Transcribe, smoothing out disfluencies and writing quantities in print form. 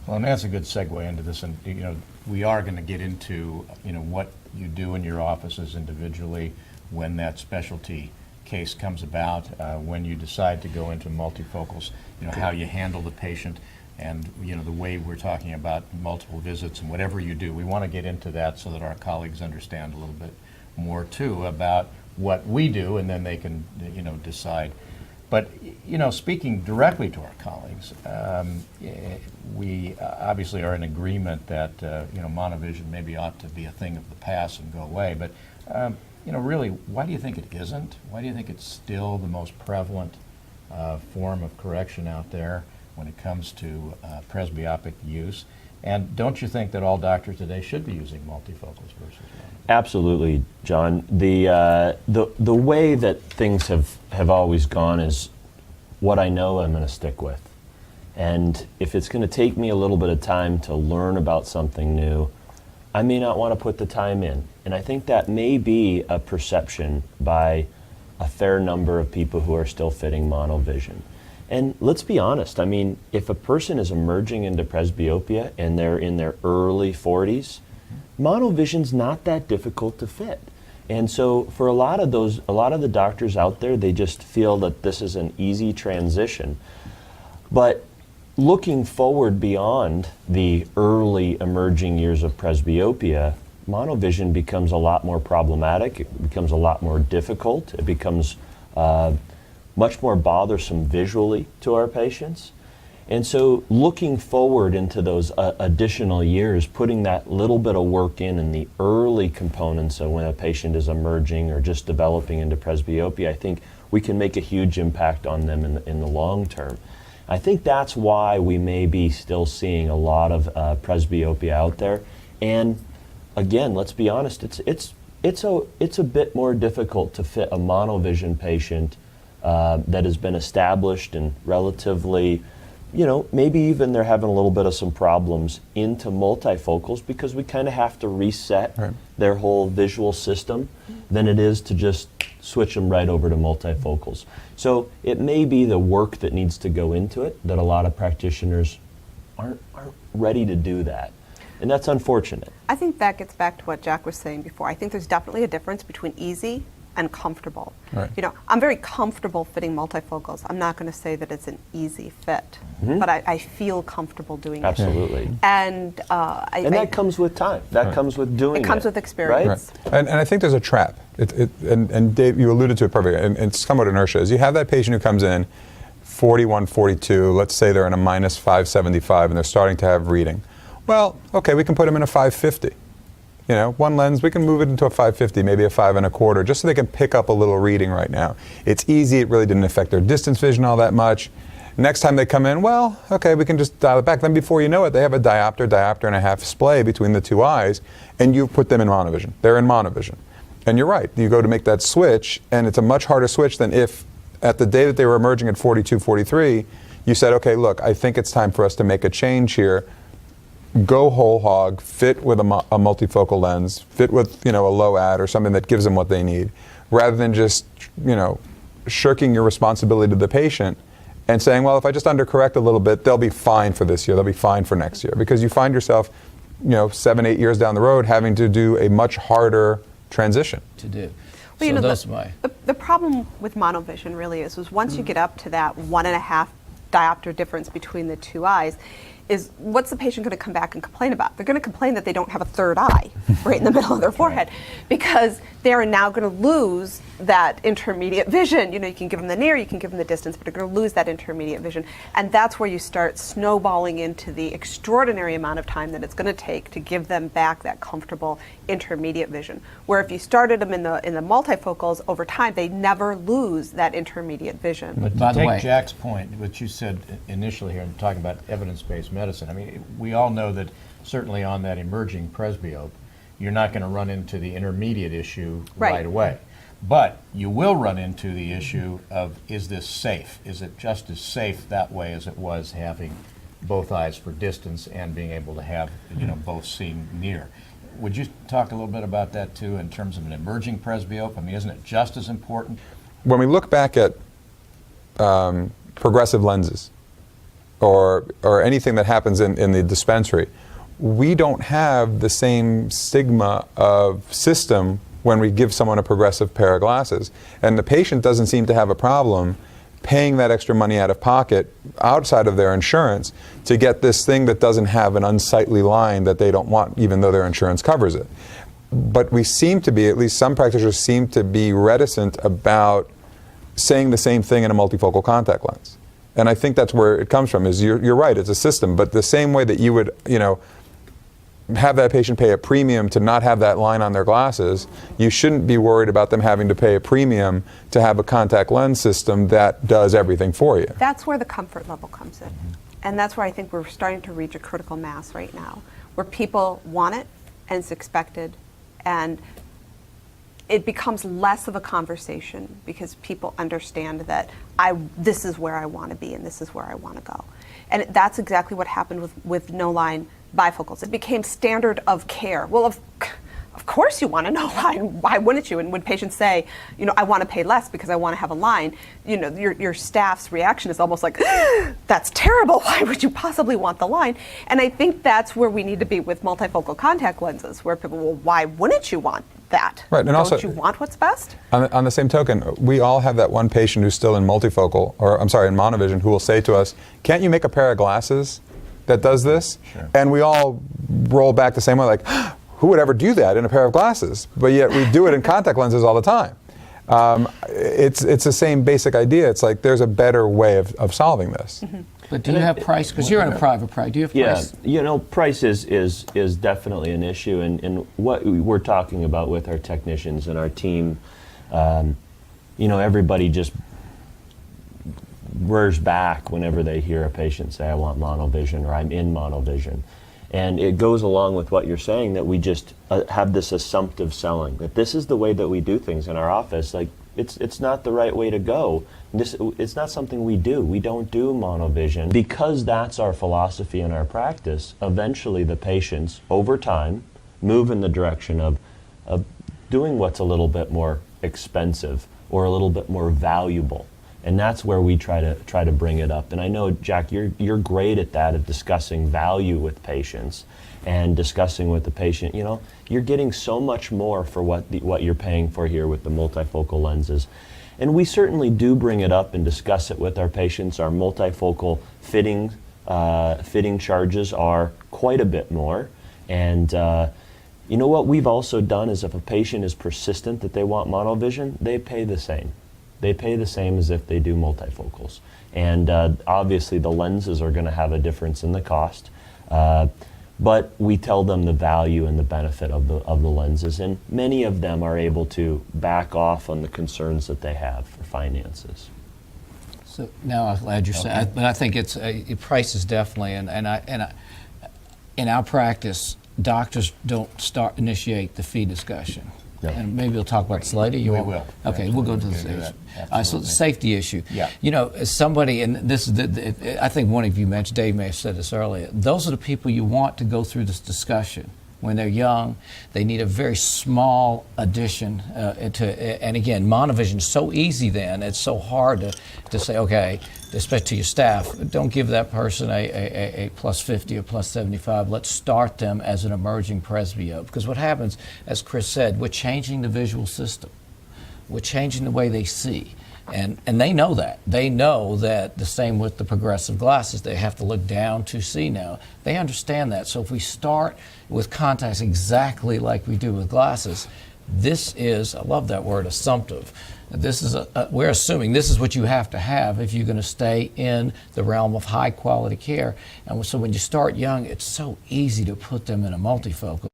Well, and that's a good segue into this, and we are going to get into what you do in your offices individually when that specialty case comes about, when you decide to go into multifocals, how you handle the patient, and the way we're talking about multiple visits and whatever you do. We want to get into that so that our colleagues understand a little bit more too about what we do, and then they can decide. But speaking directly to our colleagues, we obviously are in agreement that monovision maybe ought to be a thing of the past and go away. But really, why do you think it isn't? Why do you think it's still the most prevalent form of correction out there when it comes to presbyopic use? And don't you think that all doctors today should be using multifocals versus mono? Absolutely, John. The way that things have always gone is what I know I'm going to stick with. And if it's going to take me a little bit of time to learn about something new, I may not want to put the time in. And I think that may be a perception by a fair number of people who are still fitting monovision. And let's be honest, I mean, if a person is emerging into presbyopia and they're in their early 40s, monovision's not that difficult to fit. And so for a lot of the doctors out there, they just feel that this is an easy transition. But looking forward beyond the early emerging years of presbyopia, monovision becomes a lot more problematic, it becomes a lot more difficult, it becomes much more bothersome visually to our patients. And so looking forward into those additional years, putting that little bit of work in the early components of when a patient is emerging or just developing into presbyopia, I think we can make a huge impact on them in the long term. I think that's why we may be still seeing a lot of presbyopia out there. And again, let's be honest, it's a bit more difficult to fit a monovision patient that has been established and relatively, maybe even they're having a little bit of some problems into multifocals, because we kind of have to reset their whole visual system than it is to just switch them right over to multifocals. So it may be the work that needs to go into it that a lot of practitioners aren't ready to do that. And that's unfortunate. I think that gets back to what Jack was saying before. I think there's definitely a difference between easy and comfortable. Right. I'm very comfortable fitting multifocals. I'm not going to say that it's an easy fit, but I feel comfortable doing it. Absolutely. And that comes with time. That comes with doing it. It comes with experience. Right. And I think there's a trap. And Dave, you alluded to it perfectly, and it's somewhat inertia. Is you have that patient who comes in 41, 42, let's say they're in a minus 575 and they're starting to have reading. Well, okay, we can put them in a 550. One lens, we can move it into a 550, maybe a 5 1/4, just so they can pick up a little reading right now. It's easy, it really didn't affect their distance vision all that much. Next time they come in, well, okay, we can just dial it back. Then before you know it, they have a diopter and a half splay between the two eyes, and you put them in monovision. They're in monovision. And you're right, you go to make that switch, and it's a much harder switch than if at the day that they were emerging at 42, 43, you said, okay, look, I think it's time for us to make a change here. Go whole hog, fit with a multifocal lens, fit with a low ad or something that gives them what they need, rather than just shirking your responsibility to the patient and saying, well, if I just undercorrect a little bit, they'll be fine for this year, they'll be fine for next year, because you find yourself 7, 8 years down the road having to do a much harder transition. To do. Well, so that's why. The problem with monovision really is once you get up to that 1.5 diopter difference between the two eyes, is what's the patient going to come back and complain about? They're going to complain that they don't have a third eye right in the middle of their forehead, because they are now going to lose that intermediate vision. You can give them the near, you can give them the distance, but they're going to lose that intermediate vision. And that's where you start snowballing into the extraordinary amount of time that it's going to take to give them back that comfortable intermediate vision. Where if you started them in the multifocals, over time, they never lose that intermediate vision. But by the way, Jack's point, what you said initially here, and talking about evidence-based medicine, I mean, we all know that certainly on that emerging presbyope, you're not going to run into the intermediate issue right away. But you will run into the issue of, is this safe? Is it just as safe that way as it was having both eyes for distance and being able to have both seen near? Would you talk a little bit about that too in terms of an emerging presbyope? I mean, isn't it just as important? When we look back at progressive lenses, or anything that happens in the dispensary, we don't have the same stigma of system when we give someone a progressive pair of glasses. And the patient doesn't seem to have a problem paying that extra money out of pocket outside of their insurance to get this thing that doesn't have an unsightly line that they don't want, even though their insurance covers it. But we seem to be, at least some practitioners seem to be reticent about saying the same thing in a multifocal contact lens. And I think that's where it comes from, is you're right, it's a system, but the same way that you would, have that patient pay a premium to not have that line on their glasses, you shouldn't be worried about them having to pay a premium to have a contact lens system that does everything for you. That's where the comfort level comes in. And that's where I think we're starting to reach a critical mass right now, where people want it and it's expected, and it becomes less of a conversation because people understand that this is where I want to be and this is where I want to go. And that's exactly what happened with no-line bifocals. It became standard of care. Well, of course you want a no-line. Why wouldn't you? And when patients say, I want to pay less because I want to have a line, your staff's reaction is almost like, that's terrible. Why would you possibly want the line? And I think that's where we need to be with multifocal contact lenses, where people, well, why wouldn't you want that? Right, and Don't also, you want what's best? On the same token, we all have that one patient who's still in multifocal, or I'm sorry, in monovision, who will say to us, can't you make a pair of glasses that does this? Sure. And we all roll back the same way, like, who would ever do that in a pair of glasses? But yet we do it in contact lenses all the time. It's the same basic idea. It's like there's a better way of solving this. Mm-hmm. But do you have price? Because you're in a private practice. Do you have price? Yeah, price is definitely an issue, and what we're talking about with our technicians and our team, everybody just rears back whenever they hear a patient say, I want monovision, or I'm in monovision. And it goes along with what you're saying, that we just have this assumptive selling, that this is the way that we do things in our office. Like, it's not the right way to go. It's not something we do. We don't do monovision. Because that's our philosophy in our practice, eventually the patients, over time, move in the direction of doing what's a little bit more expensive or a little bit more valuable. And that's where we try to bring it up. And I know, Jack, you're great at that, of discussing value with patients and discussing with the patient. You're getting so much more for what you're paying for here with the multifocal lenses. And we certainly do bring it up and discuss it with our patients. Our multifocal fitting charges are quite a bit more. And what we've also done is, if a patient is persistent that they want monovision, they pay the same. They pay the same as if they do multifocals. And obviously the lenses are going to have a difference in the cost, but we tell them the value and the benefit of the lenses, and many of them are able to back off on the concerns that they have for finances. So now I'm glad you're saying, but I think price is definitely, and in our practice, doctors don't initiate the fee discussion. No. And maybe we'll talk about this later. We will. Okay, we'll go to the safety. So the safety issue. Yeah. As somebody, and this is, I think one of you mentioned, Dave may have said this earlier, those are the people you want to go through this discussion. When they're young, they need a very small addition and again, monovision is so easy then, it's so hard to say, okay, especially to your staff, don't give that person a plus 50 or plus 75. Let's start them as an emerging presbyope. Because what happens, as Chris said, we're changing the visual system. We're changing the way they see. And they know that. They know that the same with the progressive glasses. They have to look down to see now. They understand that. So if we start with contacts exactly like we do with glasses, this is, I love that word, assumptive. This is we're assuming this is what you have to have if you're going to stay in the realm of high quality care. And so when you start young, it's so easy to put them in a multifocal.